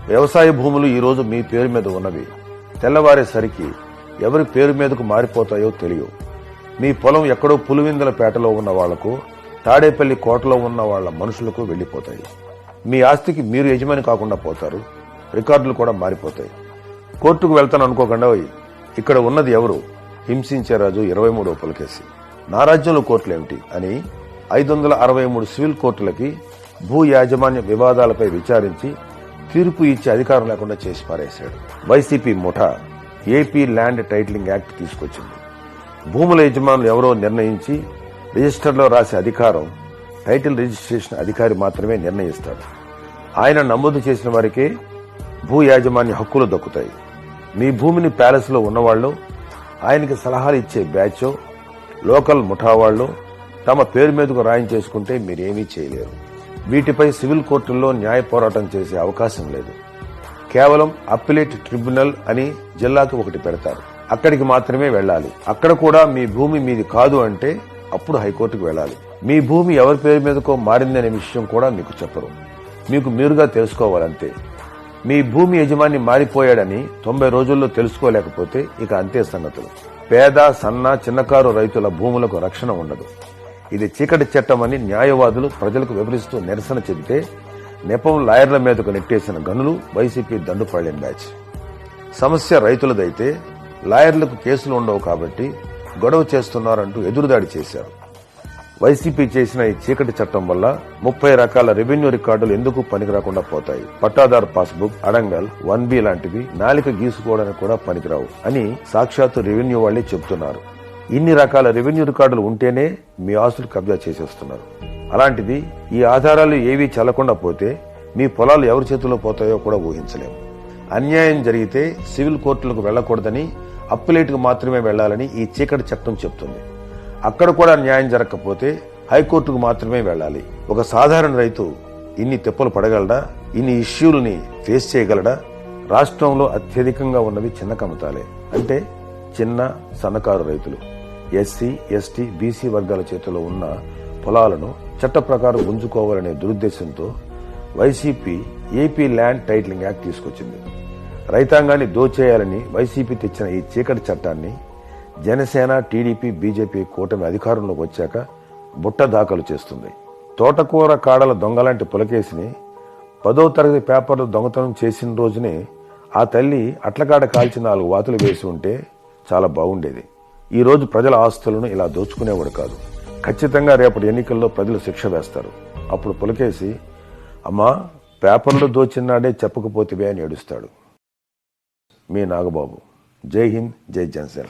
వ్యవసాయ భూములు ఈరోజు మీ పేరు మీద ఉన్నవి. తెల్లవారేసరికి ఎవరి పేరు మీదకు మారిపోతాయో తెలియవు. మీ పొలం ఎక్కడో పులివిందలపేటలో ఉన్న వాళ్లకు, తాడేపల్లి కోటలో ఉన్న వాళ్ల మనుషులకు వెళ్లిపోతాయి. మీ ఆస్తికి మీరు యజమాని కాకుండా పోతారు. రికార్డులు కూడా మారిపోతాయి. కోర్టుకు వెళ్తాను అనుకోకుండా ఇక్కడ ఉన్నది ఎవరు? హింసించే రాజు 23వ పులకేసి. నా రాజ్యంలో కోర్టులేమిటి అని 563 సివిల్ కోర్టులకి భూ యాజమాన్య వివాదాలపై విచారించి తీర్పు ఇచ్చే అధికారం లేకుండా చేసి పారేశాడు. వైసీపీ ముఠా ఏపీ ల్యాండ్ టైటిలింగ్ యాక్ట్ తీసుకొచ్చింది. భూముల యజమానులు ఎవరో నిర్ణయించి రిజిస్టర్లో రాసే అధికారం టైటిల్ రిజిస్ట్రేషన్ అధికారి మాత్రమే నిర్ణయిస్తాడు. ఆయన నమోదు చేసిన వారికే భూ యాజమాన్య హక్కులు దక్కుతాయి. మీ భూమిని ప్యాలెస్ లో ఉన్నవాళ్లు, ఆయనకి సలహాలు ఇచ్చే బ్యాచో, లోకల్ ముఠా వాళ్లు తమ పేరు మీదకు రాయించేసుకుంటే మీరేమీ చేయలేరు. వీటిపై సివిల్ కోర్టుల్లో న్యాయ పోరాటం చేసే అవకాశం లేదు. కేవలం అప్పిలేట్ ట్రిబ్యునల్ అని జిల్లాకి ఒకటి పెడతారు. అక్కడికి మాత్రమే వెళ్లాలి. అక్కడ కూడా మీ భూమి మీది కాదు అంటే అప్పుడు హైకోర్టుకు వెళ్లాలి. మీ భూమి ఎవరి పేరు మీదకో మారిందనే విషయం కూడా మీకు చెప్పరు. మీకు మీరుగా తెలుసుకోవాలంతే. మీ భూమి యజమాని మారిపోయాడని 90 రోజుల్లో తెలుసుకోలేకపోతే ఇక అంతే సంగతులు. పేద, సన్న, చిన్నకారు రైతుల భూములకు రక్షణ ఉండదు. ఇది చీకటి చట్టమని న్యాయవాదులు ప్రజలకు వివరిస్తూ నిరసన చెబితే నెపం లాయర్ల మీదకు నెట్టేసిన గనులు వైసీపీ దండుపాళ్యం బ్యాచ్. సమస్య రైతులదైతే లాయర్లకు కేసులు ఉండవు కాబట్టి గొడవ చేస్తున్నారంటూ ఎదురుదాడి చేశారు. వైసీపీ చేసిన ఈ చీకటి చట్టం వల్ల 30 రకాల రెవెన్యూ రికార్డులు ఎందుకు పనికిరాకుండా పోతాయి. పట్టాదారు పాస్బుక్, అడంగల్, 1B లాంటివి నాలిక గీసుకోవడానికి కూడా పనికిరావు అని సాక్షాత్తు రెవెన్యూ వాళ్లే చెబుతున్నారు. ఇన్ని రకాల రెవెన్యూ రికార్డులు ఉంటేనే మీ ఆస్తులు కబ్జా చేసేస్తున్నారు. అలాంటిది ఈ ఆధారాలు ఏవీ చల్లకుండా పోతే మీ పొలాలు ఎవరి చేతుల్లో పోతాయో కూడా ఊహించలేము. అన్యాయం జరిగితే సివిల్ కోర్టులకు వెళ్లకూడదని, అప్పిలేటుకు మాత్రమే వెళ్లాలని ఈ చీకటి చట్టం చెబుతుంది. అక్కడ కూడా న్యాయం జరగకపోతే హైకోర్టుకు మాత్రమే వెళ్లాలి. ఒక సాధారణ రైతు ఇన్ని తెప్పలు పడగలడా? ఇన్ని ఇష్యూలని ఫేస్ చేయగలడా? రాష్ట్రంలో అత్యధికంగా ఉన్నవి చిన్న కమతాలే. అంటే చిన్న, సన్నకారు రైతులు. ఎస్సీ, ఎస్టీ, బీసీ వర్గాల చేతిలో ఉన్న పొలాలను చట్ట ప్రకారం గుంజుకోవాలనే దురుద్దేశంతో YCP AP land titling act తీసుకొచ్చింది. రైతాంగాన్ని దోచేయాలని వైసీపీ తెచ్చిన ఈ చీకటి చట్టాన్ని జనసేన, టీడీపీ, బీజేపీ కూటమి అధికారంలోకి వచ్చాక బుట్ట దాఖలు చేస్తుంది. తోటకూర కాడల దొంగలాంటి పులకేసిని 10వ తరగతి పేపర్లు దొంగతనం చేసిన రోజునే ఆ తల్లి అట్లకాడ కాల్చి 4 వాతులు వేసి ఉంటే చాలా బాగుండేది. ఈ రోజు ప్రజల ఆస్తులను ఇలా దోచుకునేవాడు కాదు. ఖచ్చితంగా రేపటి ఎన్నికల్లో ప్రజలు శిక్ష వేస్తారు. అప్పుడు పులకేసి, అమ్మా పేపర్లు దోచినాడే చెప్పకపోతివే అని ఏడుస్తాడు. మీ నాగబాబు. జై హింద్, జై జనసేన.